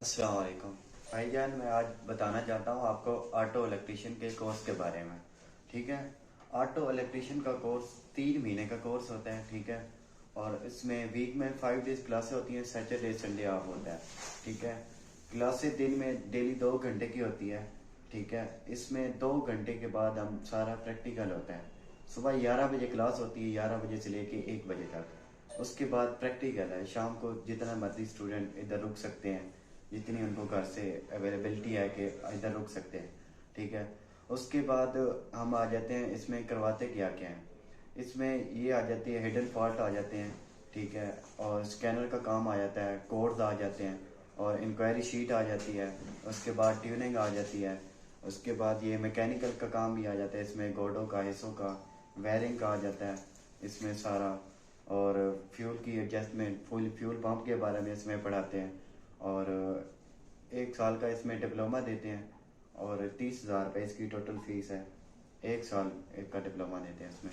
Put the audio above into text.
अस्सलाम वालेकुम भाईजान। मैं आज बताना चाहता हूँ आपको ऑटो इलेक्ट्रिशियन के कोर्स के बारे में। ठीक है। ऑटो इलेक्ट्रिशियन का कोर्स 3 महीने का कोर्स होता है। ठीक है। और इसमें वीक में 5 डेज क्लासेस होती हैं, सैटरडे संडे ऑफ होता है। ठीक है। क्लासेस दिन में डेली 2 घंटे की होती है। ठीक है। इसमें 2 घंटे के बाद हम सारा प्रैक्टिकल होता है। सुबह 11 बजे क्लास होती है, 11 बजे से लेके 1 बजे तक। उसके बाद प्रैक्टिकल है। शाम को जितना मर्जी स्टूडेंट इधर रुक सकते हैं, जितनी उनको घर से अवेलेबिलिटी है कि इधर रुक सकते हैं। ठीक है। उसके बाद हम आ जाते हैं, इसमें करवाते क्या क्या है। इसमें ये आ जाती है, हिडन फॉल्ट आ जाते हैं। ठीक है। और स्कैनर का काम आ जाता है, कोड्स आ जाते हैं, और इंक्वायरी शीट आ जाती है। उसके बाद ट्यूनिंग आ जाती है। उसके बाद ये मैकेनिकल का काम भी आ जाता है, इसमें गोडों का, हिस्सों का, वायरिंग का आ जाता है इसमें सारा। और फ्यूल की एडजस्टमेंट, फुल फ्यूल पंप के बारे में इसमें पढ़ाते हैं। और 1 साल का इसमें डिप्लोमा देते हैं, और 30,000 रुपये इसकी टोटल फीस है। 1 साल एक का डिप्लोमा देते हैं इसमें।